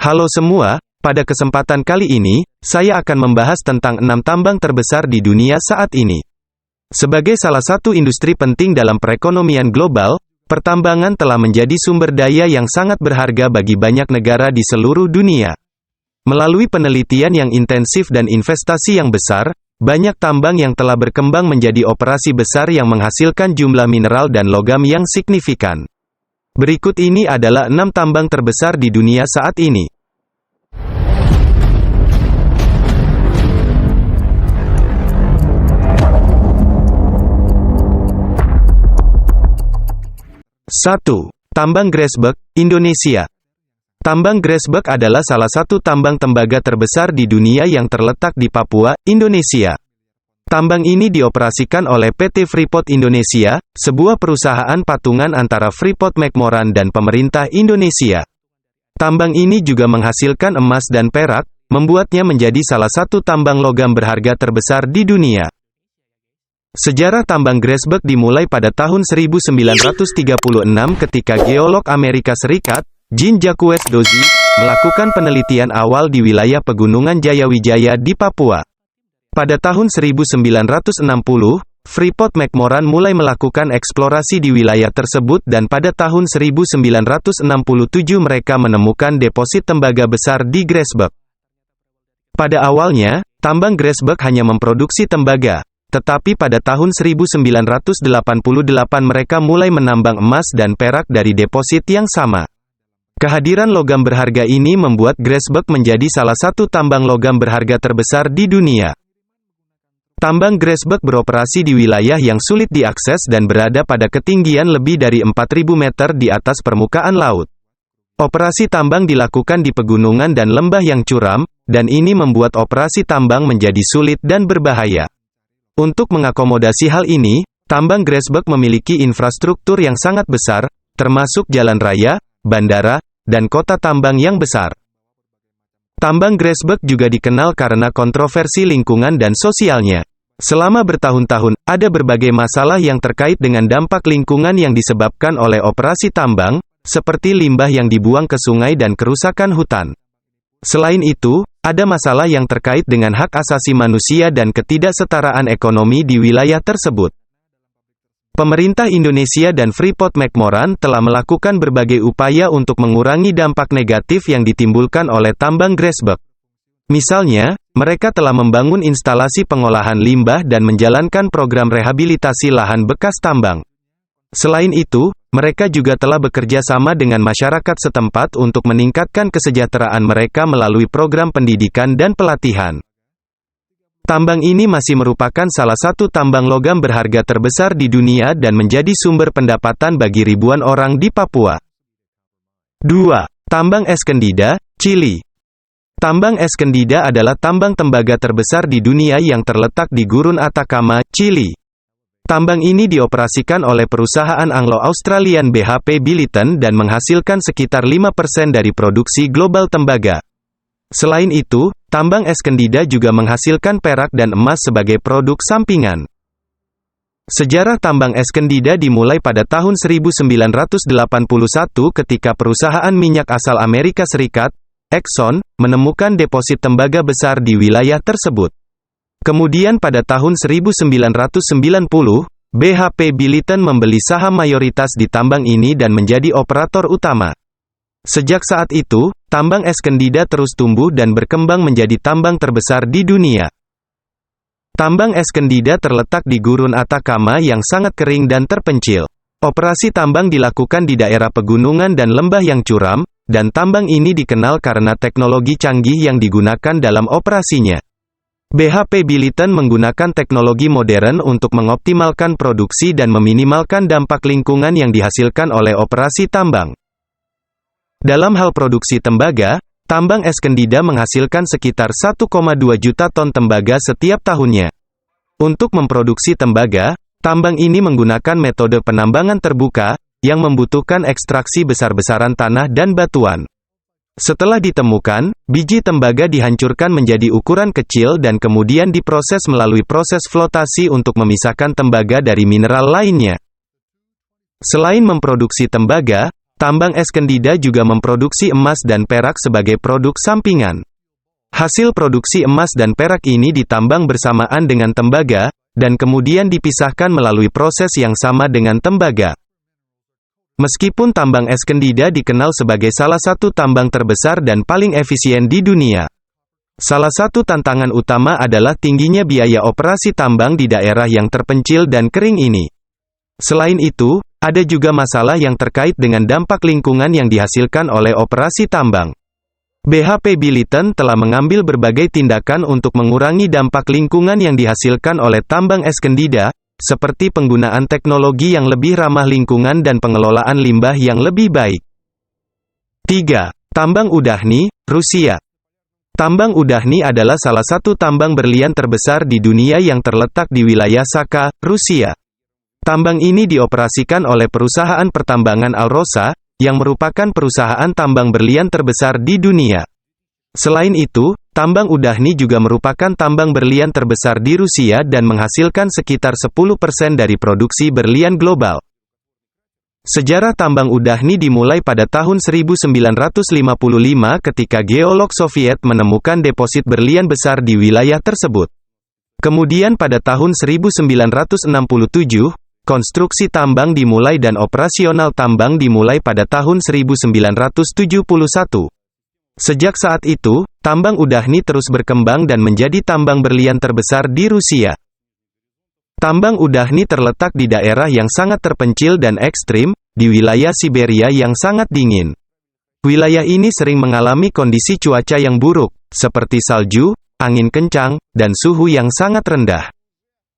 Halo semua, pada kesempatan kali ini, saya akan membahas tentang 6 tambang terbesar di dunia saat ini. Sebagai salah satu industri penting dalam perekonomian global, pertambangan telah menjadi sumber daya yang sangat berharga bagi banyak negara di seluruh dunia. Melalui penelitian yang intensif dan investasi yang besar, banyak tambang yang telah berkembang menjadi operasi besar yang menghasilkan jumlah mineral dan logam yang signifikan. Berikut ini adalah 6 tambang terbesar di dunia saat ini. Satu, Tambang Grasberg, Indonesia. Tambang Grasberg adalah salah satu tambang tembaga terbesar di dunia yang terletak di Papua, Indonesia. Tambang ini dioperasikan oleh PT Freeport Indonesia, sebuah perusahaan patungan antara Freeport-McMoRan dan pemerintah Indonesia. Tambang ini juga menghasilkan emas dan perak, membuatnya menjadi salah satu tambang logam berharga terbesar di dunia. Sejarah tambang Grasberg dimulai pada tahun 1936 ketika geolog Amerika Serikat, Jean-Jacques Dozy, melakukan penelitian awal di wilayah Pegunungan Jayawijaya di Papua. Pada tahun 1960, Freeport-McMoRan mulai melakukan eksplorasi di wilayah tersebut dan pada tahun 1967 mereka menemukan deposit tembaga besar di Grasberg. Pada awalnya, tambang Grasberg hanya memproduksi tembaga, tetapi pada tahun 1988 mereka mulai menambang emas dan perak dari deposit yang sama. Kehadiran logam berharga ini membuat Grasberg menjadi salah satu tambang logam berharga terbesar di dunia. Tambang Grasberg beroperasi di wilayah yang sulit diakses dan berada pada ketinggian lebih dari 4.000 meter di atas permukaan laut. Operasi tambang dilakukan di pegunungan dan lembah yang curam, dan ini membuat operasi tambang menjadi sulit dan berbahaya. Untuk mengakomodasi hal ini, tambang Grasberg memiliki infrastruktur yang sangat besar, termasuk jalan raya, bandara, dan kota tambang yang besar. Tambang Grasberg juga dikenal karena kontroversi lingkungan dan sosialnya. Selama bertahun-tahun, ada berbagai masalah yang terkait dengan dampak lingkungan yang disebabkan oleh operasi tambang, seperti limbah yang dibuang ke sungai dan kerusakan hutan. Selain itu, ada masalah yang terkait dengan hak asasi manusia dan ketidaksetaraan ekonomi di wilayah tersebut. Pemerintah Indonesia dan Freeport-McMoRan telah melakukan berbagai upaya untuk mengurangi dampak negatif yang ditimbulkan oleh tambang Grasberg. Misalnya, mereka telah membangun instalasi pengolahan limbah dan menjalankan program rehabilitasi lahan bekas tambang. Selain itu, mereka juga telah bekerja sama dengan masyarakat setempat untuk meningkatkan kesejahteraan mereka melalui program pendidikan dan pelatihan. Tambang ini masih merupakan salah satu tambang logam berharga terbesar di dunia dan menjadi sumber pendapatan bagi ribuan orang di Papua. 2. Tambang Escondida, Chili. Tambang Escondida adalah tambang tembaga terbesar di dunia yang terletak di Gurun Atacama, Chili. Tambang ini dioperasikan oleh perusahaan Anglo-Australian BHP Billiton dan menghasilkan sekitar 5% dari produksi global tembaga. Selain itu, tambang Escondida juga menghasilkan perak dan emas sebagai produk sampingan. Sejarah tambang Escondida dimulai pada tahun 1981 ketika perusahaan minyak asal Amerika Serikat, Exxon, menemukan deposit tembaga besar di wilayah tersebut. Kemudian pada tahun 1990, BHP Billiton membeli saham mayoritas di tambang ini dan menjadi operator utama. Sejak saat itu, tambang Escondida terus tumbuh dan berkembang menjadi tambang terbesar di dunia. Tambang Escondida terletak di Gurun Atacama yang sangat kering dan terpencil. Operasi tambang dilakukan di daerah pegunungan dan lembah yang curam, dan tambang ini dikenal karena teknologi canggih yang digunakan dalam operasinya. BHP Billiton menggunakan teknologi modern untuk mengoptimalkan produksi dan meminimalkan dampak lingkungan yang dihasilkan oleh operasi tambang. Dalam hal produksi tembaga, tambang Escondida menghasilkan sekitar 1,2 juta ton tembaga setiap tahunnya. Untuk memproduksi tembaga, tambang ini menggunakan metode penambangan terbuka, yang membutuhkan ekstraksi besar-besaran tanah dan batuan. Setelah ditemukan, biji tembaga dihancurkan menjadi ukuran kecil dan kemudian diproses melalui proses flotasi untuk memisahkan tembaga dari mineral lainnya. Selain memproduksi tembaga, tambang Escondida juga memproduksi emas dan perak sebagai produk sampingan. Hasil produksi emas dan perak ini ditambang bersamaan dengan tembaga, dan kemudian dipisahkan melalui proses yang sama dengan tembaga. Meskipun tambang Escondida dikenal sebagai salah satu tambang terbesar dan paling efisien di dunia, salah satu tantangan utama adalah tingginya biaya operasi tambang di daerah yang terpencil dan kering ini. Selain itu, ada juga masalah yang terkait dengan dampak lingkungan yang dihasilkan oleh operasi tambang. BHP Billiton telah mengambil berbagai tindakan untuk mengurangi dampak lingkungan yang dihasilkan oleh tambang Escondida, seperti penggunaan teknologi yang lebih ramah lingkungan dan pengelolaan limbah yang lebih baik. 3. Tambang Udahni, Rusia. Tambang Udahni adalah salah satu tambang berlian terbesar di dunia yang terletak di wilayah Sakha, Rusia. Tambang ini dioperasikan oleh perusahaan pertambangan Alrosa, yang merupakan perusahaan tambang berlian terbesar di dunia. Selain itu, tambang Udahni juga merupakan tambang berlian terbesar di Rusia dan menghasilkan sekitar 10% dari produksi berlian global. Sejarah tambang Udahni dimulai pada tahun 1955 ketika geolog Soviet menemukan deposit berlian besar di wilayah tersebut. Kemudian pada tahun 1967, konstruksi tambang dimulai dan operasional tambang dimulai pada tahun 1971. Sejak saat itu, tambang Udahni terus berkembang dan menjadi tambang berlian terbesar di Rusia. Tambang Udahni terletak di daerah yang sangat terpencil dan ekstrim, di wilayah Siberia yang sangat dingin. Wilayah ini sering mengalami kondisi cuaca yang buruk, seperti salju, angin kencang, dan suhu yang sangat rendah.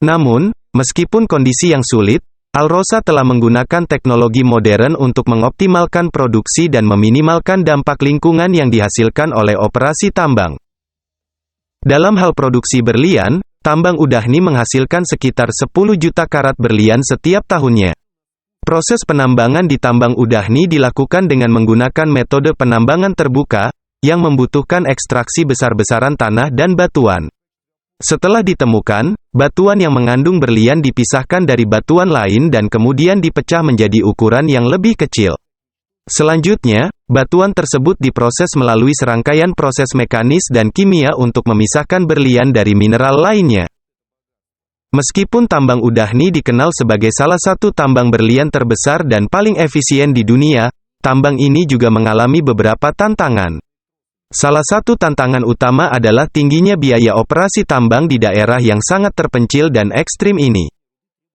Namun, meskipun kondisi yang sulit, Alrosa telah menggunakan teknologi modern untuk mengoptimalkan produksi dan meminimalkan dampak lingkungan yang dihasilkan oleh operasi tambang. Dalam hal produksi berlian, tambang Udahni menghasilkan sekitar 10 juta karat berlian setiap tahunnya. Proses penambangan di tambang Udahni dilakukan dengan menggunakan metode penambangan terbuka, yang membutuhkan ekstraksi besar-besaran tanah dan batuan. Setelah ditemukan, batuan yang mengandung berlian dipisahkan dari batuan lain dan kemudian dipecah menjadi ukuran yang lebih kecil. Selanjutnya, batuan tersebut diproses melalui serangkaian proses mekanis dan kimia untuk memisahkan berlian dari mineral lainnya. Meskipun tambang Udahni dikenal sebagai salah satu tambang berlian terbesar dan paling efisien di dunia, tambang ini juga mengalami beberapa tantangan. Salah satu tantangan utama adalah tingginya biaya operasi tambang di daerah yang sangat terpencil dan ekstrim ini.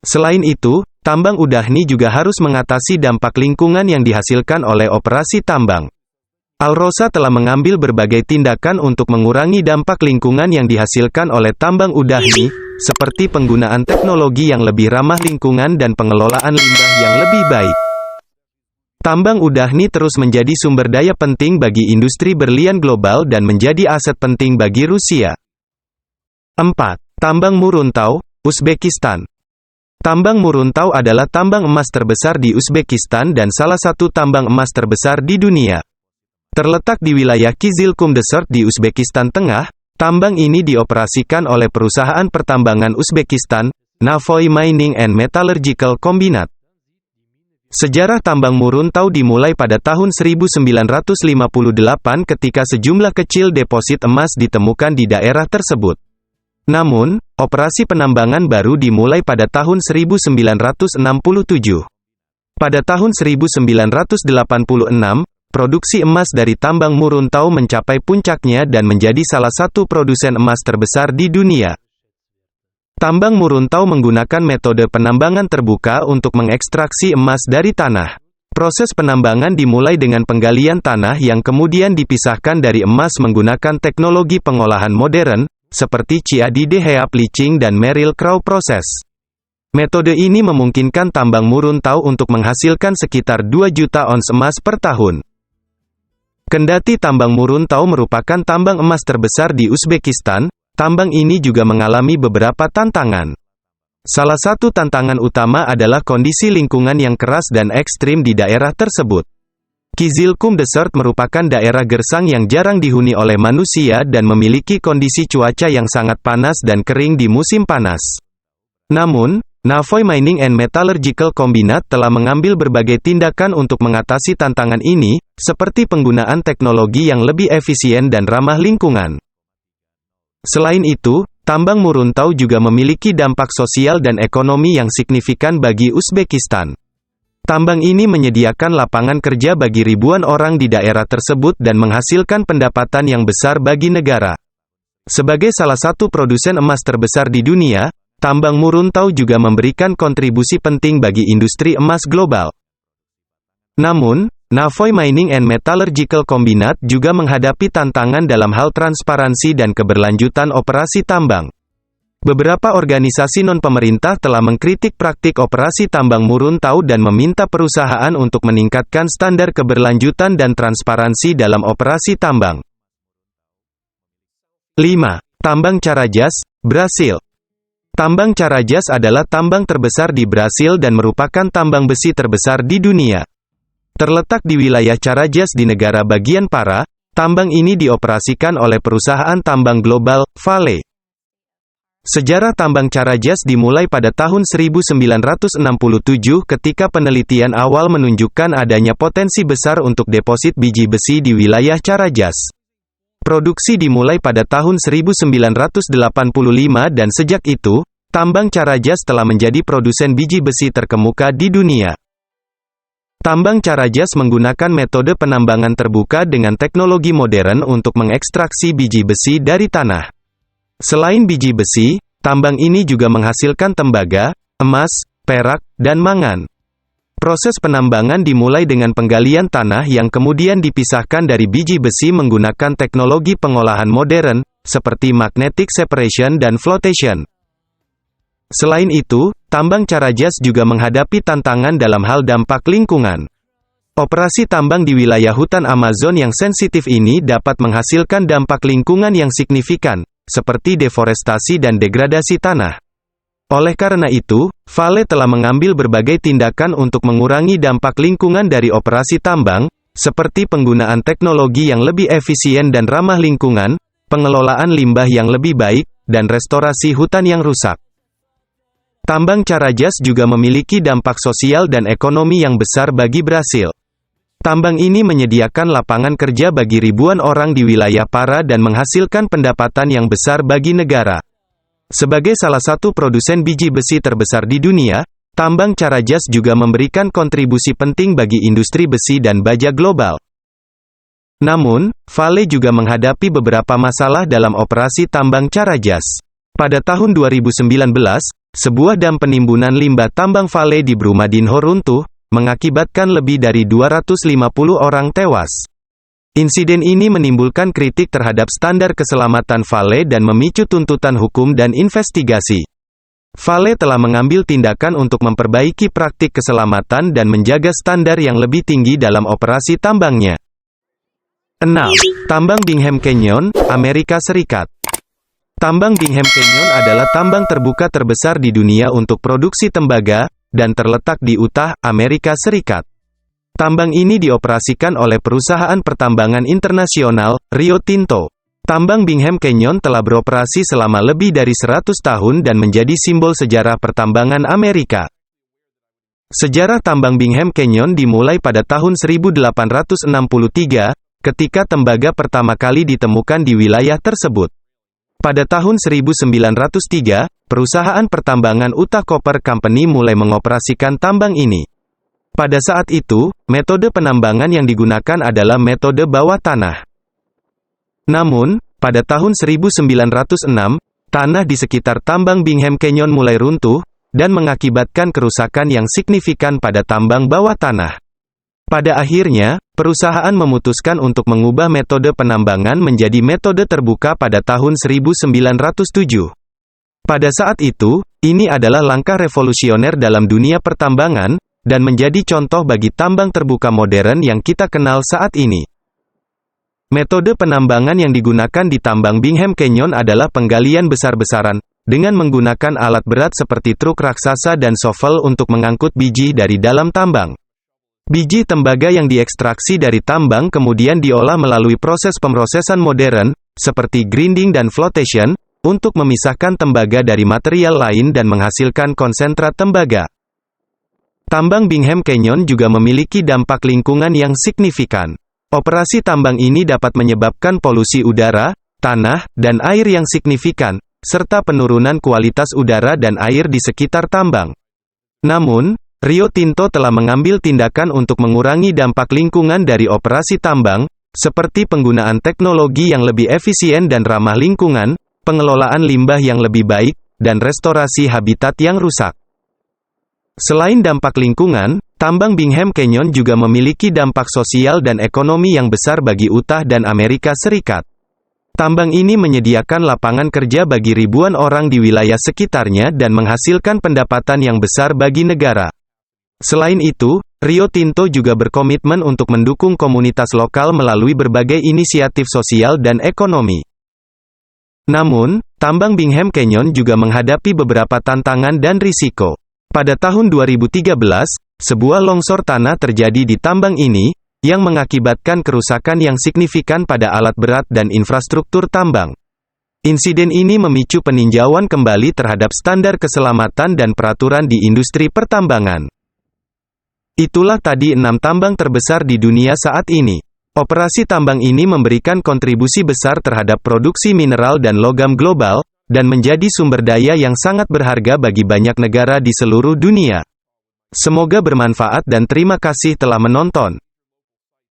Selain itu, tambang Udahni juga harus mengatasi dampak lingkungan yang dihasilkan oleh operasi tambang. Alrosa telah mengambil berbagai tindakan untuk mengurangi dampak lingkungan yang dihasilkan oleh tambang Udahni, seperti penggunaan teknologi yang lebih ramah lingkungan dan pengelolaan limbah yang lebih baik. Tambang Udahni terus menjadi sumber daya penting bagi industri berlian global dan menjadi aset penting bagi Rusia. 4. Tambang Muruntau, Uzbekistan. Tambang Muruntau adalah tambang emas terbesar di Uzbekistan dan salah satu tambang emas terbesar di dunia. Terletak di wilayah Kizilkum Desert di Uzbekistan Tengah, tambang ini dioperasikan oleh perusahaan pertambangan Uzbekistan, Navoy Mining and Metallurgical Combinat. Sejarah tambang Muruntau dimulai pada tahun 1958 ketika sejumlah kecil deposit emas ditemukan di daerah tersebut. Namun, operasi penambangan baru dimulai pada tahun 1967. Pada tahun 1986, produksi emas dari tambang Muruntau mencapai puncaknya dan menjadi salah satu produsen emas terbesar di dunia. Tambang Muruntau menggunakan metode penambangan terbuka untuk mengekstraksi emas dari tanah. Proses penambangan dimulai dengan penggalian tanah yang kemudian dipisahkan dari emas menggunakan teknologi pengolahan modern, seperti CADD heap leaching dan Merrill Crowe process. Metode ini memungkinkan tambang Muruntau untuk menghasilkan sekitar 2 juta ons emas per tahun. Kendati tambang Muruntau merupakan tambang emas terbesar di Uzbekistan, tambang ini juga mengalami beberapa tantangan. Salah satu tantangan utama adalah kondisi lingkungan yang keras dan ekstrim di daerah tersebut. Kizilkum Desert merupakan daerah gersang yang jarang dihuni oleh manusia dan memiliki kondisi cuaca yang sangat panas dan kering di musim panas. Namun, Navoi Mining and Metallurgical Combinate telah mengambil berbagai tindakan untuk mengatasi tantangan ini, seperti penggunaan teknologi yang lebih efisien dan ramah lingkungan. Selain itu, tambang Muruntau juga memiliki dampak sosial dan ekonomi yang signifikan bagi Uzbekistan. Tambang ini menyediakan lapangan kerja bagi ribuan orang di daerah tersebut dan menghasilkan pendapatan yang besar bagi negara. Sebagai salah satu produsen emas terbesar di dunia, tambang Muruntau juga memberikan kontribusi penting bagi industri emas global. Namun, Navoi Mining and Metallurgical Combinate juga menghadapi tantangan dalam hal transparansi dan keberlanjutan operasi tambang. Beberapa organisasi non-pemerintah telah mengkritik praktik operasi tambang Muruntau dan meminta perusahaan untuk meningkatkan standar keberlanjutan dan transparansi dalam operasi tambang. 5. Tambang Carajás, Brasil. Tambang Carajás adalah tambang terbesar di Brasil dan merupakan tambang besi terbesar di dunia. Terletak di wilayah Carajás di negara bagian Pará, tambang ini dioperasikan oleh perusahaan tambang global, Vale. Sejarah tambang Carajás dimulai pada tahun 1967 ketika penelitian awal menunjukkan adanya potensi besar untuk deposit biji besi di wilayah Carajás. Produksi dimulai pada tahun 1985 dan sejak itu, tambang Carajás telah menjadi produsen biji besi terkemuka di dunia. Tambang Carajás menggunakan metode penambangan terbuka dengan teknologi modern untuk mengekstraksi biji besi dari tanah. Selain biji besi, tambang ini juga menghasilkan tembaga, emas, perak, dan mangan. Proses penambangan dimulai dengan penggalian tanah yang kemudian dipisahkan dari biji besi menggunakan teknologi pengolahan modern, seperti magnetic separation dan flotation. Selain itu, tambang Carajás juga menghadapi tantangan dalam hal dampak lingkungan. Operasi tambang di wilayah hutan Amazon yang sensitif ini dapat menghasilkan dampak lingkungan yang signifikan, seperti deforestasi dan degradasi tanah. Oleh karena itu, Vale telah mengambil berbagai tindakan untuk mengurangi dampak lingkungan dari operasi tambang, seperti penggunaan teknologi yang lebih efisien dan ramah lingkungan, pengelolaan limbah yang lebih baik, dan restorasi hutan yang rusak. Tambang Carajás juga memiliki dampak sosial dan ekonomi yang besar bagi Brasil. Tambang ini menyediakan lapangan kerja bagi ribuan orang di wilayah Pará dan menghasilkan pendapatan yang besar bagi negara. Sebagai salah satu produsen biji besi terbesar di dunia, tambang Carajás juga memberikan kontribusi penting bagi industri besi dan baja global. Namun, Vale juga menghadapi beberapa masalah dalam operasi tambang Carajás. Pada tahun 2019, sebuah dam penimbunan limbah tambang Vale di Brumadinho runtuh, mengakibatkan lebih dari 250 orang tewas. Insiden ini menimbulkan kritik terhadap standar keselamatan Vale dan memicu tuntutan hukum dan investigasi. Vale telah mengambil tindakan untuk memperbaiki praktik keselamatan dan menjaga standar yang lebih tinggi dalam operasi tambangnya. 6. Tambang Bingham Canyon, Amerika Serikat. Tambang Bingham Canyon adalah tambang terbuka terbesar di dunia untuk produksi tembaga, dan terletak di Utah, Amerika Serikat. Tambang ini dioperasikan oleh perusahaan pertambangan internasional, Rio Tinto. Tambang Bingham Canyon telah beroperasi selama lebih dari 100 tahun dan menjadi simbol sejarah pertambangan Amerika. Sejarah tambang Bingham Canyon dimulai pada tahun 1863, ketika tembaga pertama kali ditemukan di wilayah tersebut. Pada tahun 1903, perusahaan pertambangan Utah Copper Company mulai mengoperasikan tambang ini. Pada saat itu, metode penambangan yang digunakan adalah metode bawah tanah. Namun, pada tahun 1906, tanah di sekitar tambang Bingham Canyon mulai runtuh, dan mengakibatkan kerusakan yang signifikan pada tambang bawah tanah. Pada akhirnya, perusahaan memutuskan untuk mengubah metode penambangan menjadi metode terbuka pada tahun 1907. Pada saat itu, ini adalah langkah revolusioner dalam dunia pertambangan, dan menjadi contoh bagi tambang terbuka modern yang kita kenal saat ini. Metode penambangan yang digunakan di tambang Bingham Canyon adalah penggalian besar-besaran, dengan menggunakan alat berat seperti truk raksasa dan shovel untuk mengangkut biji dari dalam tambang. Biji tembaga yang diekstraksi dari tambang kemudian diolah melalui proses pemrosesan modern, seperti grinding dan flotation, untuk memisahkan tembaga dari material lain dan menghasilkan konsentrat tembaga. Tambang Bingham Canyon juga memiliki dampak lingkungan yang signifikan. Operasi tambang ini dapat menyebabkan polusi udara, tanah, dan air yang signifikan, serta penurunan kualitas udara dan air di sekitar tambang. Namun, Rio Tinto telah mengambil tindakan untuk mengurangi dampak lingkungan dari operasi tambang, seperti penggunaan teknologi yang lebih efisien dan ramah lingkungan, pengelolaan limbah yang lebih baik, dan restorasi habitat yang rusak. Selain dampak lingkungan, tambang Bingham Canyon juga memiliki dampak sosial dan ekonomi yang besar bagi Utah dan Amerika Serikat. Tambang ini menyediakan lapangan kerja bagi ribuan orang di wilayah sekitarnya dan menghasilkan pendapatan yang besar bagi negara. Selain itu, Rio Tinto juga berkomitmen untuk mendukung komunitas lokal melalui berbagai inisiatif sosial dan ekonomi. Namun, tambang Bingham Canyon juga menghadapi beberapa tantangan dan risiko. Pada tahun 2013, sebuah longsor tanah terjadi di tambang ini, yang mengakibatkan kerusakan yang signifikan pada alat berat dan infrastruktur tambang. Insiden ini memicu peninjauan kembali terhadap standar keselamatan dan peraturan di industri pertambangan. Itulah tadi 6 tambang terbesar di dunia saat ini. Operasi tambang ini memberikan kontribusi besar terhadap produksi mineral dan logam global, dan menjadi sumber daya yang sangat berharga bagi banyak negara di seluruh dunia. Semoga bermanfaat dan terima kasih telah menonton.